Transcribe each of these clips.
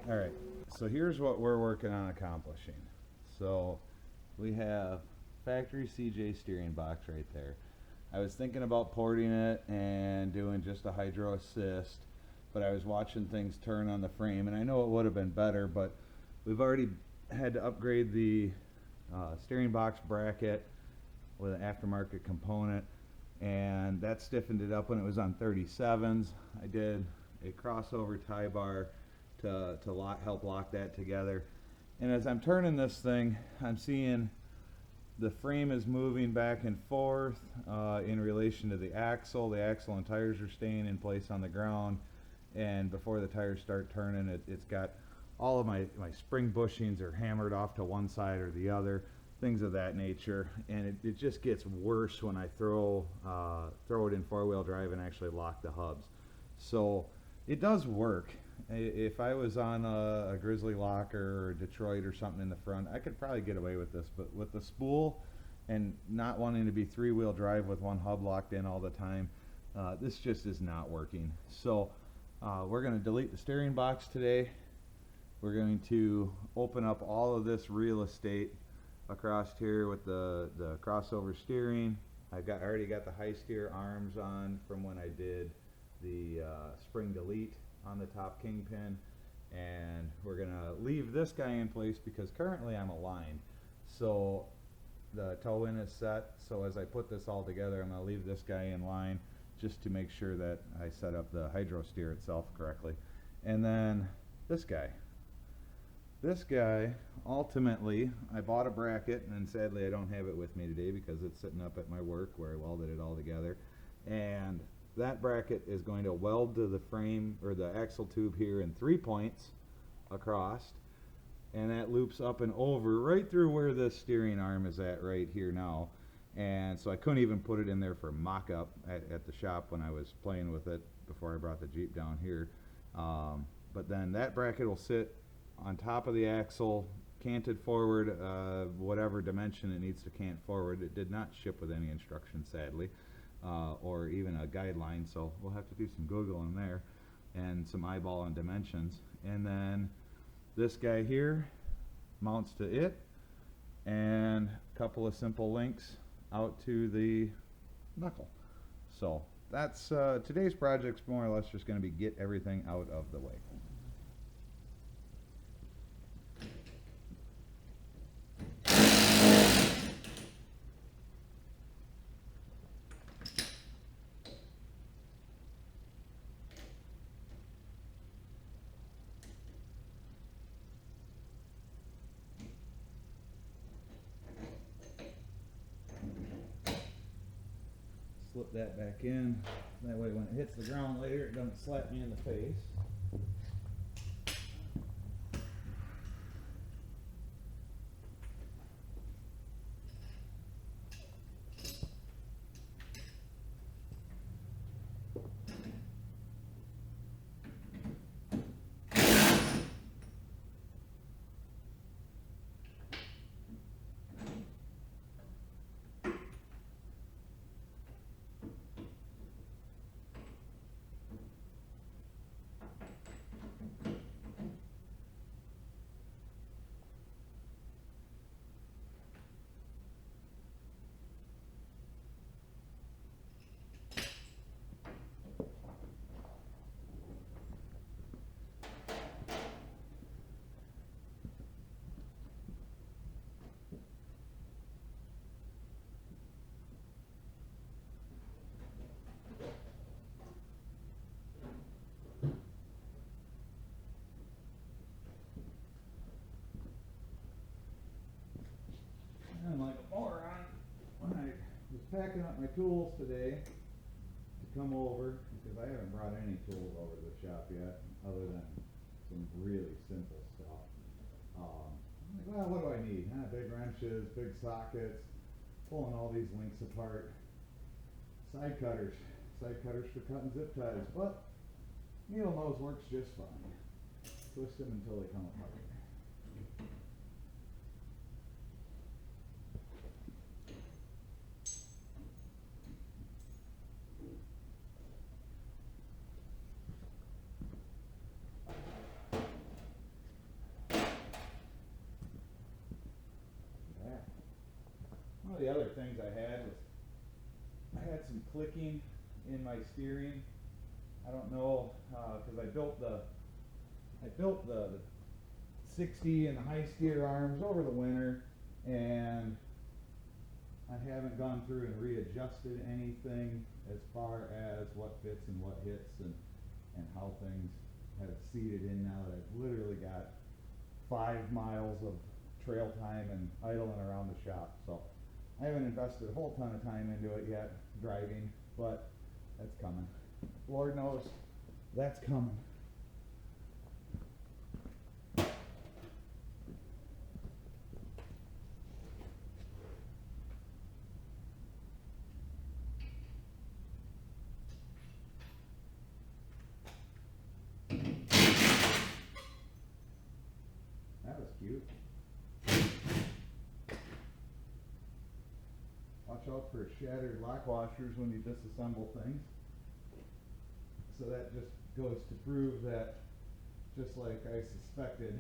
All right, so here's what we're working on accomplishing. So we have factory CJ steering box right there. I was thinking about porting it and doing just a hydro assist, but I was watching things turn on the frame, and I know it would have been better, but we've already had to upgrade the steering box bracket with an aftermarket component, and that stiffened it up when it was on 37s. I did a crossover tie bar to help lock that together. And as I'm turning this thing, I'm seeing the frame is moving back and forth in relation to the axle. The axle and tires are staying in place on the ground, and before the tires start turning, it's got all of my spring bushings are hammered off to one side or the other, things of that nature. And it just gets worse when I throw it in four-wheel drive and actually lock the hubs. So it does work. If I was on a Grizzly Locker or Detroit or something in the front, I could probably get away with this, but with the spool and not wanting to be three-wheel drive with one hub locked in all the time, this just is not working. So we're going to delete the steering box today. We're going to open up all of this real estate across here with the crossover steering. I already got the high steer arms on from when I did the spring delete on the top kingpin, and we're gonna leave this guy in place because currently I'm aligned, so the toe in is set. So as I put this all together, I'm gonna leave this guy in line just to make sure that I set up the hydro steer itself correctly. And then this guy ultimately, I bought a bracket, and sadly I don't have it with me today because it's sitting up at my work where I welded it all together, and that bracket is going to weld to the frame or the axle tube here in 3 points across, and that loops up and over right through where this steering arm is at right here now. And so I couldn't even put it in there for mock-up at the shop when I was playing with it before I brought the Jeep down here. But then that bracket will sit on top of the axle, canted forward, whatever dimension it needs to cant forward. It did not ship with any instructions, sadly. Or even a guideline, so we'll have to do some Googling there and some eyeballing dimensions. And then this guy here mounts to it, and a couple of simple links out to the knuckle. So that's today's project's more or less just going to be get everything out of the way. Slip that back in, that way when it hits the ground later it doesn't slap me in the face. packing up my tools today to come over, because I haven't brought any tools over to the shop yet, other than some really simple stuff. I'm like, well, what do I need? Big wrenches, big sockets, pulling all these links apart. Side cutters for cutting zip ties, but needle nose works just fine. Twist them until they come apart. One of the other things I had was I had some clicking in my steering. I don't know, because I built the 60 and the high steer arms over the winter, and I haven't gone through and readjusted anything as far as what fits and what hits and how things have seated in now that I've literally got 5 miles of trail time and idling around the shop. So I haven't invested a whole ton of time into it yet, driving, but that's coming. Lord knows that's coming. That was cute. Watch out for shattered lock washers when you disassemble things. So that just goes to prove that, just like I suspected,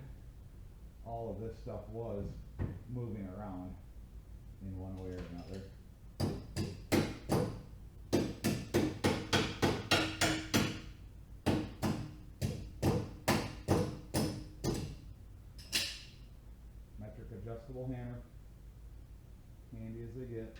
all of this stuff was moving around in one way or another. Metric adjustable hammer, handy as they get.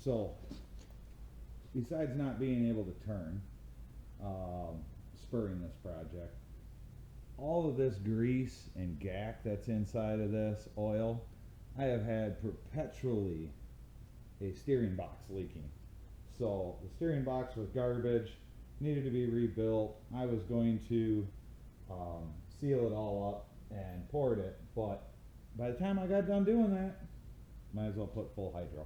So, besides not being able to turn, spurring this project, all of this grease and gack that's inside of this oil, I have had perpetually a steering box leaking. So the steering box was garbage, needed to be rebuilt. I was going to seal it all up and poured it, but by the time I got done doing that, might as well put full hydro.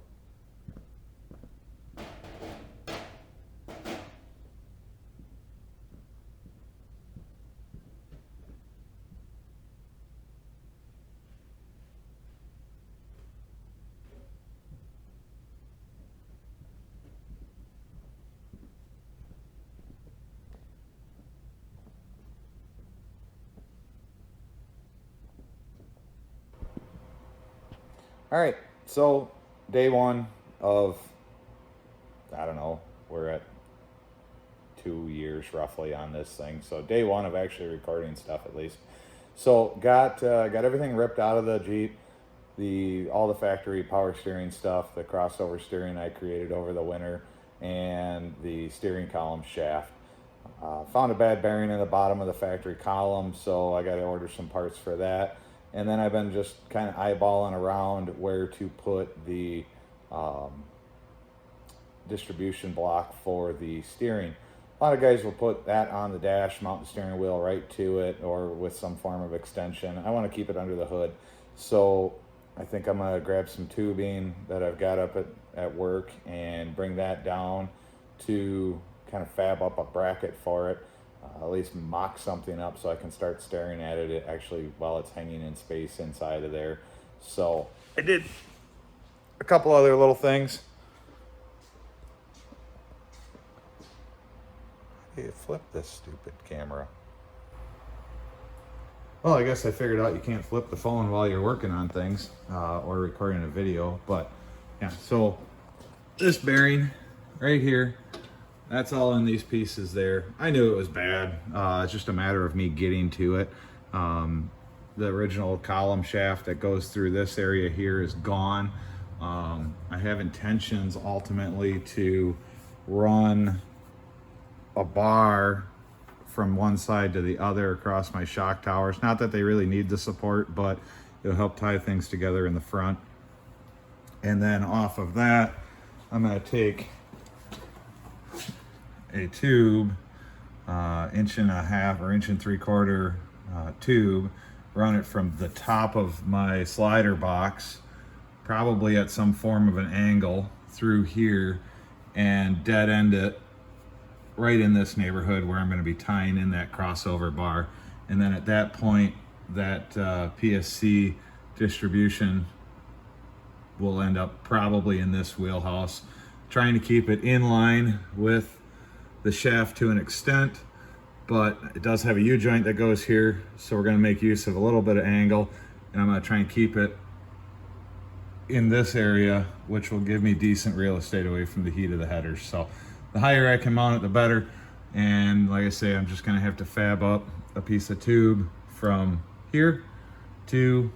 All right, so day one of, I don't know, we're at 2 years roughly on this thing. So day one of actually recording stuff at least. So got everything ripped out of the Jeep, all the factory power steering stuff, the crossover steering I created over the winter, and the steering column shaft. Found a bad bearing in the bottom of the factory column, so I got to order some parts for that. And then I've been just kind of eyeballing around where to put the distribution block for the steering. A lot of guys will put that on the dash, mount the steering wheel right to it, or with some form of extension. I want to keep it under the hood. So I think I'm going to grab some tubing that I've got up at work and bring that down to kind of fab up a bracket for it. At least mock something up so I can start staring at it actually while it's hanging in space inside of there. So I did a couple other little things. Hey, flip this stupid camera. Well, I guess I figured out you can't flip the phone while you're working on things or recording a video. But yeah, so this bearing right here, that's all in these pieces there. I knew it was bad. It's just a matter of me getting to it. The original column shaft that goes through this area here is gone. I have intentions ultimately to run a bar from one side to the other across my shock towers. Not that they really need the support, but it'll help tie things together in the front. And then off of that, I'm going to take a tube, 1.5 inch or 1.75 inch tube, run it from the top of my slider box, probably at some form of an angle through here, and dead end it right in this neighborhood where I'm going to be tying in that crossover bar. And then at that point, that PSC distribution will end up probably in this wheelhouse, trying to keep it in line with the shaft to an extent, but it does have a U-joint that goes here, so we're going to make use of a little bit of angle, and I'm going to try and keep it in this area, which will give me decent real estate away from the heat of the headers. So the higher I can mount it, the better. And like I say, I'm just going to have to fab up a piece of tube from here to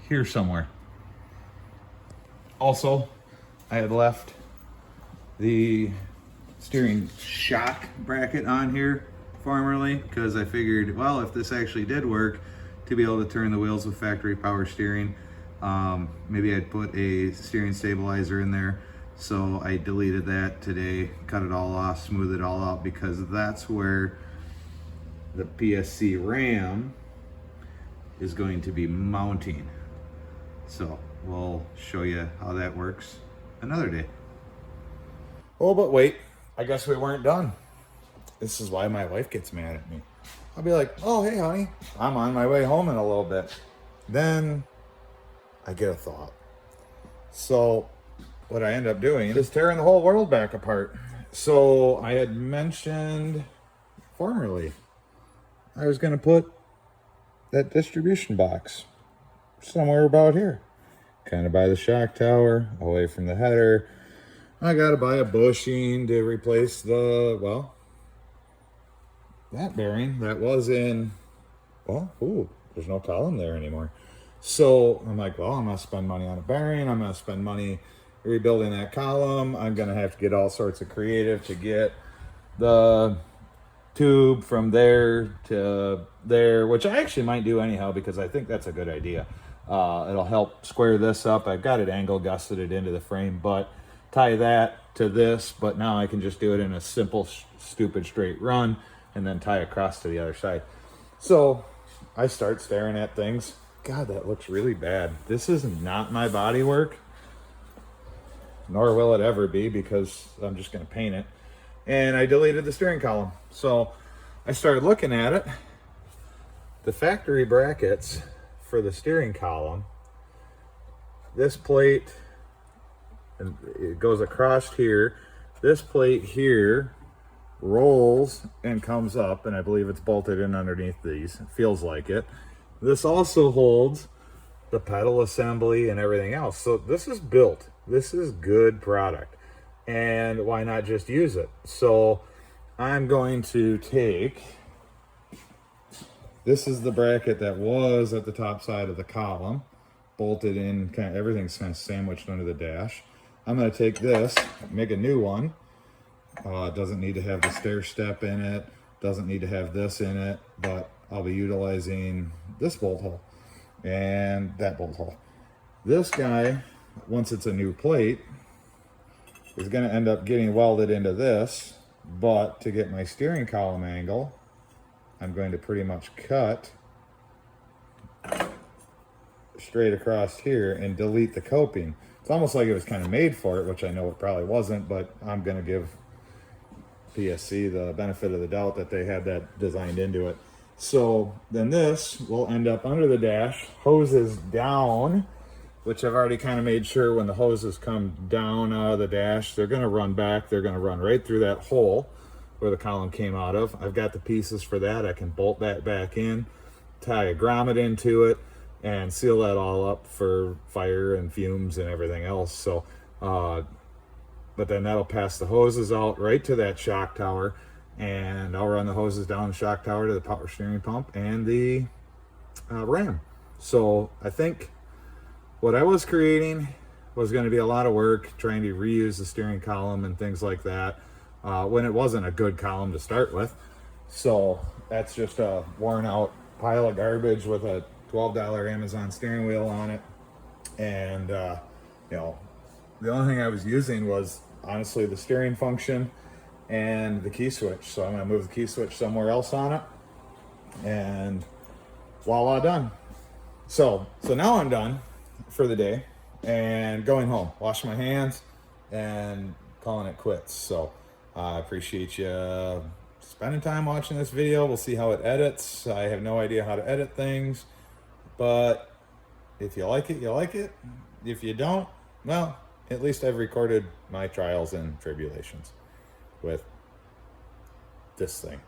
here somewhere. Also, I had left the steering shock bracket on here formerly because I figured, well, if this actually did work, to be able to turn the wheels with factory power steering, maybe I'd put a steering stabilizer in there. So I deleted that today, cut it all off, smooth it all out, because that's where the PSC RAM is going to be mounting. So we'll show you how that works another day. Oh, but wait, I guess we weren't done. This is why my wife gets mad at me. I'll be like, oh, hey, honey, I'm on my way home in a little bit. Then I get a thought. So what I end up doing is tearing the whole world back apart. So I had mentioned formerly, I was going to put that distribution box somewhere about here, kind of by the shock tower, away from the header. I got to buy a bushing to replace that bearing that was in, there's no column there anymore. So I'm like, well, I'm going to spend money on a bearing. I'm going to spend money rebuilding that column. I'm going to have to get all sorts of creative to get the tube from there to there, which I actually might do anyhow, because I think that's a good idea. It'll help square this up. I've got it angle gusseted into the frame, but tie that to this, but now I can just do it in a simple, stupid straight run and then tie across to the other side. So I start staring at things. God, that looks really bad. This is not my body work, nor will it ever be, because I'm just going to paint it. And I deleted the steering column. So I started looking at it. The factory brackets for the steering column, this plate, and it goes across here. This plate here rolls and comes up, and I believe it's bolted in underneath these. It feels like it. This also holds the pedal assembly and everything else. So this is built. This is good product. And why not just use it? So I'm going to take, this is the bracket that was at the top side of the column, bolted in, kind of everything's kind of sandwiched under the dash. I'm going to take this, make a new one. It doesn't need to have the stair step in it, doesn't need to have this in it, but I'll be utilizing this bolt hole and that bolt hole. This guy, once it's a new plate, is going to end up getting welded into this, but to get my steering column angle, I'm going to pretty much cut straight across here and delete the coping. It's almost like it was kind of made for it, which I know it probably wasn't, but I'm going to give PSC the benefit of the doubt that they had that designed into it. So then this will end up under the dash, hoses down, which I've already kind of made sure when the hoses come down out of the dash, they're going to run back. They're going to run right through that hole where the column came out of. I've got the pieces for that. I can bolt that back in, tie a grommet into it, and seal that all up for fire and fumes and everything else. So, but then that'll pass the hoses out right to that shock tower, and I'll run the hoses down the shock tower to the power steering pump and the ram. So I think what I was creating was going to be a lot of work trying to reuse the steering column and things like that when it wasn't a good column to start with. So that's just a worn out pile of garbage with a $12 Amazon steering wheel on it. And, you know, the only thing I was using was honestly the steering function and the key switch. So I'm going to move the key switch somewhere else on it, and voila, done. So now I'm done for the day and going home, wash my hands and calling it quits. So I appreciate you spending time watching this video. We'll see how it edits. I have no idea how to edit things, but if you like it, you like it. If you don't, well, at least I've recorded my trials and tribulations with this thing.